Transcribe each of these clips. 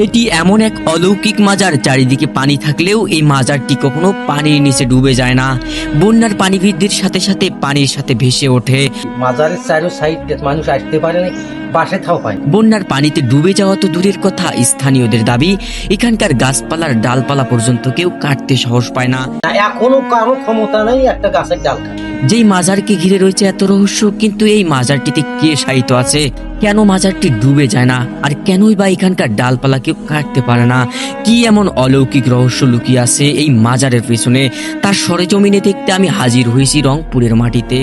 এটি এমন এক অলৌকিক মাজার, চারিদিকে পানি থাকলেও এই মাজারটি কখনো পানির নিচে ডুবে যায় না। বন্যার পানি বৃদ্ধির সাথে সাথে পানির সাথে ভেসে ওঠে। মাজারের চারো সাইড মানুষ আসতে পারে না, বাসে থাও পায়। বন্যার পানিতে ডুবে যাওয়া তো দূরের কথা, স্থানীয়দের দাবি এখানকার গাছপালার ডালপালা পর্যন্ত কেউ কাটতে সাহস পায় না। এখনো কারো ক্ষমতা নেই একটা গাছের ডাল কাটা। যেই মাজারকে ঘিরে রয়েছে এত রহস্য, কিন্তু এই মাজারটিতে কে শায়িত আছে, কেন মাজারটি ডুবে যায় না, আর কেনই বা এখানকার ডালপালা কেউ কাটতে পারে না? কি এমন অলৌকিক রহস্য লুকিয়ে আছে এই মাজারের পেছনে? তার সরেজমিনে দেখতে আমি হাজির হয়েছি রংপুরের মাটিতে।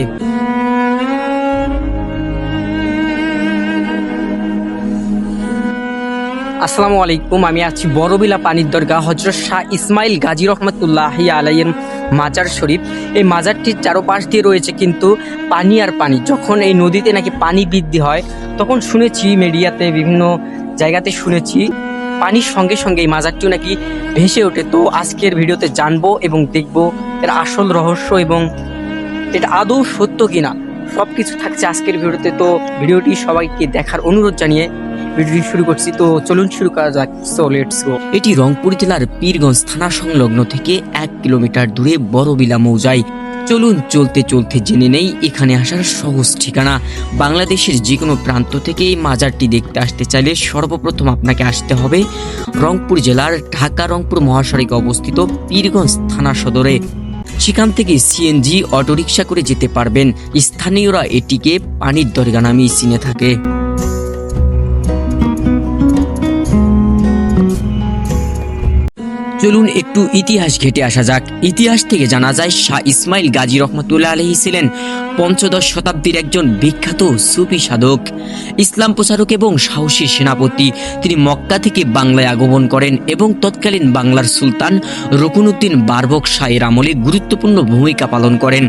আসসালামু আলাইকুম, আমি আছি বড়বিলা পানির দরগা হযরত শাহ ইসমাইল গাজী রহমতুল্লাহি আলাইহির মাজার শরীফ। এই মাজারটির চারপাশ দিয়ে রয়েছে কিন্তু পানি আর পানি। যখন এই নদীতে নাকি পানি বৃদ্ধি হয়, তখন শুনেছি মিডিয়াতে, বিভিন্ন জায়গাতে শুনেছি পানির সঙ্গে সঙ্গে এই মাজারটিও নাকি ভেসে ওঠে। তো আজকের ভিডিওতে জানবো এবং দেখবো এর আসল রহস্য এবং এটা আদৌ সত্য কিনা, সবকিছু থাকছে আজকের ভিডিওতে। তো ভিডিওটি সবাইকে দেখার অনুরোধ জানিয়ে ভিডিওটি শুরু করছি। তো চলুন শুরু করা যাক। So let's go. এটি রংপুর জেলার পীরগঞ্জ থানা সংলগ্ন থেকে 1 কিলোমিটার দূরে বড়বিলা মৌজায়। চলুন চলতে চলতে জেনে নেই এখানে আসার সহজ ঠিকানা। বাংলাদেশের যে কোনো প্রান্ত থেকে এই মাজারটি দেখতে আসতে চাইলে সর্বপ্রথম আপনাকে আসতে হবে রংপুর জেলার ঢাকা রংপুর মহাসড়কে অবস্থিত পীরগঞ্জ থানা সদরে। সেখান থেকে সিএনজি অটোরিকশা করে যেতে পারবেন। স্থানীয়রা এটিকে পানির দরগা নামেই চিনে থাকে। চলুন একটু ইতিহাস ঘেটে আসা যাক। ইতিহাস থেকে জানা যায় শাহ ইসমাইল গাজী রহমতুল্লাহ আলাইহি ছিলেন 15 শতাব্দীর একজন বিখ্যাত সুফি সাধক, ইসলাম প্রচারক এবং সাহসী সেনাপতি। তিনি মক্কা থেকে বাংলায় আগমন করেন এবং তৎকালীন বাংলার সুলতান রকুনউদ্দিন বারবক শাহের আমলে গুরুত্বপূর্ণ ভূমিকা পালন করেন।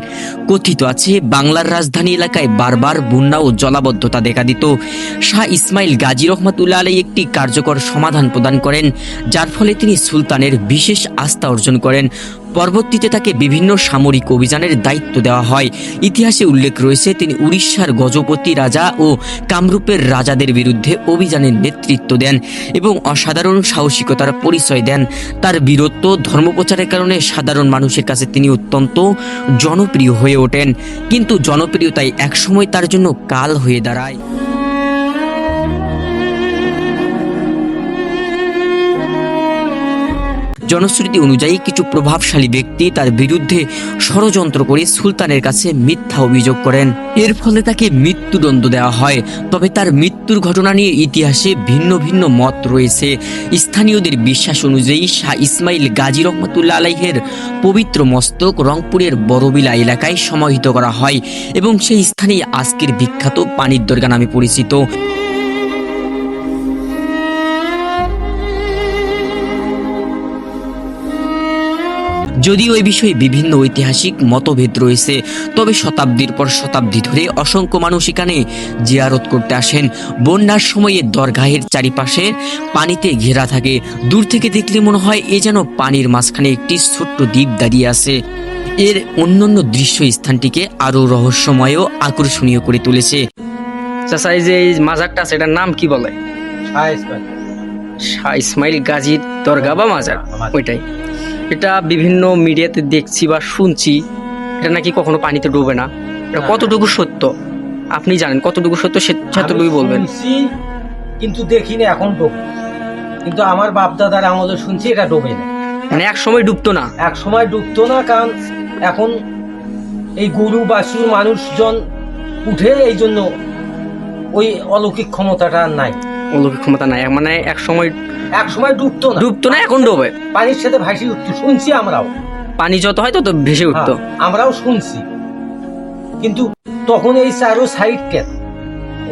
কথিত আছে বাংলার রাজধানী এলাকায় বারবার বন্যা ও জলাবদ্ধতা দেখা দিত। শাহ ইসমাইল গাজী রহমতুল্লাহ আলাইহি একটি কার্যকর সমাধান প্রদান করেন, যার ফলে তিনি সুলতানের বিশেষ আস্থা অর্জন করেন। পরবর্তীতে তাকে বিভিন্ন সামরিক অভিযানের দায়িত্ব দেওয়া হয়। ইতিহাসে উল্লেখ রয়েছে তিনি উড়িষ্যার গজপতি রাজা ও কামরূপের রাজাদের বিরুদ্ধে অভিযানের নেতৃত্ব দেন এবং অসাধারণ সাহসিকতার পরিচয় দেন। তার বীরত্ব ধর্মপ্রচারের কারণে সাধারণ মানুষের কাছে তিনি অত্যন্ত জনপ্রিয় হয়ে ওঠেন, কিন্তু জনপ্রিয়তাই একসময় তার জন্য কাল হয়ে দাঁড়ায়। জনশ্রুতি অনুযায়ী কিছু প্রভাবশালী ব্যক্তি তার বিরুদ্ধে ষড়যন্ত্র করে সুলতানের কাছে মিথ্যা অভিযোগ করেন। এর ফলে তাকে মৃত্যুদণ্ড দেওয়া হয়। তবে তার মৃত্যুর ঘটনা নিয়ে ইতিহাসে ভিন্ন ভিন্ন মত রয়েছে। স্থানীয়দের বিশ্বাস অনুযায়ী শাহ ইসমাইল গাজী রহমতুল্লাহ আলাইহির পবিত্র মস্তক রংপুরের বড়বিলা এলাকায় সমাহিত করা হয় এবং সেই স্থানেই আজকের বিখ্যাত পানির দরগা নামে পরিচিত। যদিও এই বিষয়ে বিভিন্ন ঐতিহাসিক মতভেদ রয়েছে, তবে শতাব্দীর পর শতাব্দী ধরে অসংখ্য মানুষ এখানে জিয়ারত করতে আসেন। বন্যার সময়ে দরগাহের চারিপাশে পানিতে ঘেরা থাকে। দূর থেকে দেখলে মনে হয় এ যেন পানির মাঝখানে একটি ছোট্ট দ্বীপ দাঁড়িয়ে আছে। এর অন্যান্য দৃশ্য স্থানটিকে আরো রহস্যময় ও আকর্ষণীয় করে তুলেছে। চাচা, এই যে এই মাজারটা আছে, এটার নাম কি বলে? শাহ ইসমাইল গাজীর দরগা বা মাজার, ওইটাই। এটা বিভিন্ন মিডিয়াতে দেখছি বা শুনছি এটা নাকি কখনো পানিতে ডুবে না। এটা কতটুকু সত্য আপনি জানেন? কতটুকু সত্য সেটুকুই বলবেন। কিন্তু দেখিনি এখন ডুবে, কিন্তু আমার বাপ দাদার আমলে শুনছি এটা ডুবে না। মানে এক সময় ডুবতো না? এক সময় ডুবতো না, কারণ এখন এই গরু বাছুর মানুষজন উঠে, এই জন্য ওই অলৌকিক ক্ষমতাটা নাই। অলৌকিক ক্ষমতা নাই মানে এক সময় ডুবতো না, এখন ডোবে। পানির সাথে ভাসি উঠতো, শুনছি আমরাও। পানি যত হয় তত ভেসে উঠতো, আমরাও শুনছি। কিন্তু তখন এই চারো সাইড কেট,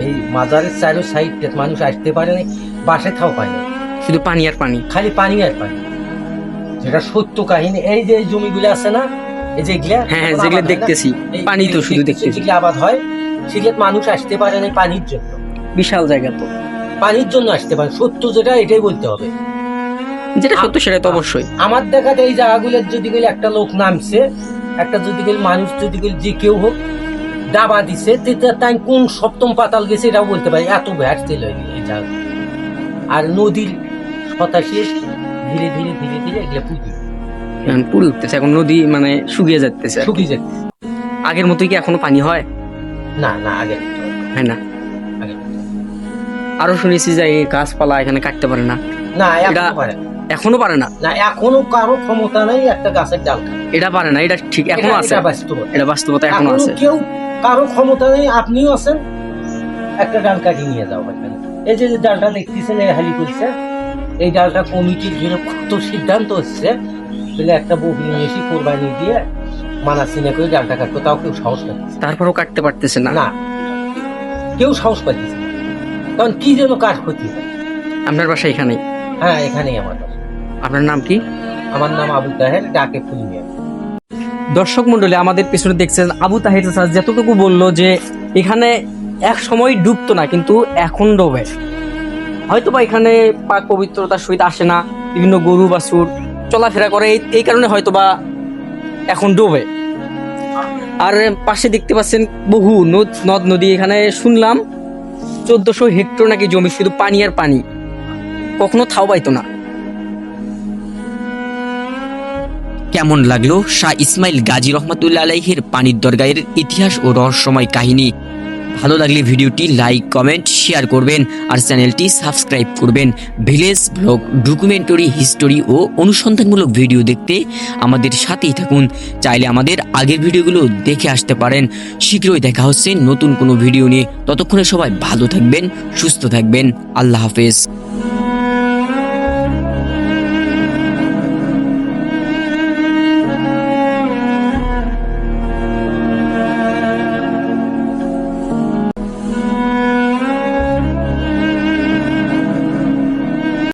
এই মাজারের চারো সাইড কেট মানুষ আসতে পারে না, বাসে থাও পায় না, শুধু পানি আর পানি, খালি পানি আর পানি। যেটা সত্য কাহিনী। এই যে জমিগুলো আছে না, এই যেগুলা, হ্যাঁ যেগুলো দেখতেছি, পানি তো শুধু দেখতেছি, যেগুলো আবাদ হয় সেগুলো মানুষ আসতে পারে না পানির জন্য। বিশাল জায়গা তো, পানির জন্য আসতে পারে। সত্য যেটা এটাই বলতে হবে, যেটা সত্য সেটা তো অবশ্যই। আমার দেখাতে এই জায়গাগুলোর যদি গেলে একটা লোক নামছে, একটা যদি গেলে মানুষ যদি গেলে যে কেউ হোক ডাবা দিছে, তাই কোন সপ্তম পাতাল গেছে এটাও বলতে পারি। এত ভ্যাট ছিল এই জায়গা। আর নদীর 87 ধীরে ধীরে ধীরে ধীরে এগুলো পুঁজি এখন পুরো উঠতেছে, এখন নদী মানে শুকিয়ে যাচ্ছে। শুকিয়ে যাচ্ছে। আগের মতোই কি এখনো পানি হয়? না না, আগে হয় না। আগে আরো শুনেছি যে এই গাছপালা এখানে কাটতে পারে না। না, এটা এখনো পারে না। না, এখনো কারো ক্ষমতা নেই একটা গাছের ডাল কাটার। এটা পারে না, এটা ঠিক এখনো আছে। এটা বাস্তবতা এখনো আছে। কেউ কারো ক্ষমতা নেই, আপনিও আছেন, একটা ডাল কাটিয়ে নিয়ে যাও এখানে। এই যে ডালটা দেখতেছেন এই হালি করছে, এই ডালটা কমিটির ঘিরে কত সিদ্ধান্ত হচ্ছে, তাহলে একটা বহির মেশি কোরবানি দিয়ে মানা চিনে করে ডালটা কাটবো, তাও কেউ সাহস পাচ্ছে তারপরেও কাটতে পারতেছে না। না, কেউ সাহস পাচ্ছে না, কারণ কি যেন কাজ ক্ষতি হয়। আপনার বাসা এখানেই? হ্যাঁ, এখানেই আমার বাসা। আপনার নাম কি? আমার নাম আবু তাহের, ডাকে ফুলমিয়া। দর্শক মন্ডলী, আমাদের পেছনে দেখছেন আবু তাহের চাচা যতটুকু বললো যে এখানে এক সময় ডুবতো না, কিন্তু এখন ডোবে। হয়তো বা এখানে পাক পবিত্রতার সহিত আসে না, বিভিন্ন গরু বাছুর চলাফেরা করে, এই কারণে হয়তো বা এখন ডোবে। আর পাশে দেখতে পাচ্ছেন বহু নদ নদী। এখানে শুনলাম 1400 হেক্টর নাকি জমি, শুধু পানি আর পানি, কখনো থাও পাইতো না। কেমন লাগলো শাহ ইসমাইল গাজী রহমাতুল্লাহ আলাইহির পানির দরগাহের ইতিহাস ও রহস্যময় কাহিনী? ভালো লাগলে ভিডিওটি লাইক, কমেন্ট, শেয়ার করবেন আর চ্যানেলটি সাবস্ক্রাইব করবেন। ভিলেজ ব্লগ, ডকুমেন্টারি, হিস্টোরি ও অনুসন্ধানমূলক ভিডিও দেখতে আমাদের সাথেই থাকুন। চাইলে আমাদের আগের ভিডিওগুলো দেখে আসতে পারেন। শীঘ্রই দেখা হচ্ছে নতুন কোনো ভিডিও নিয়ে। ততক্ষণে সবাই ভালো থাকবেন, সুস্থ থাকবেন। আল্লাহ হাফেজ।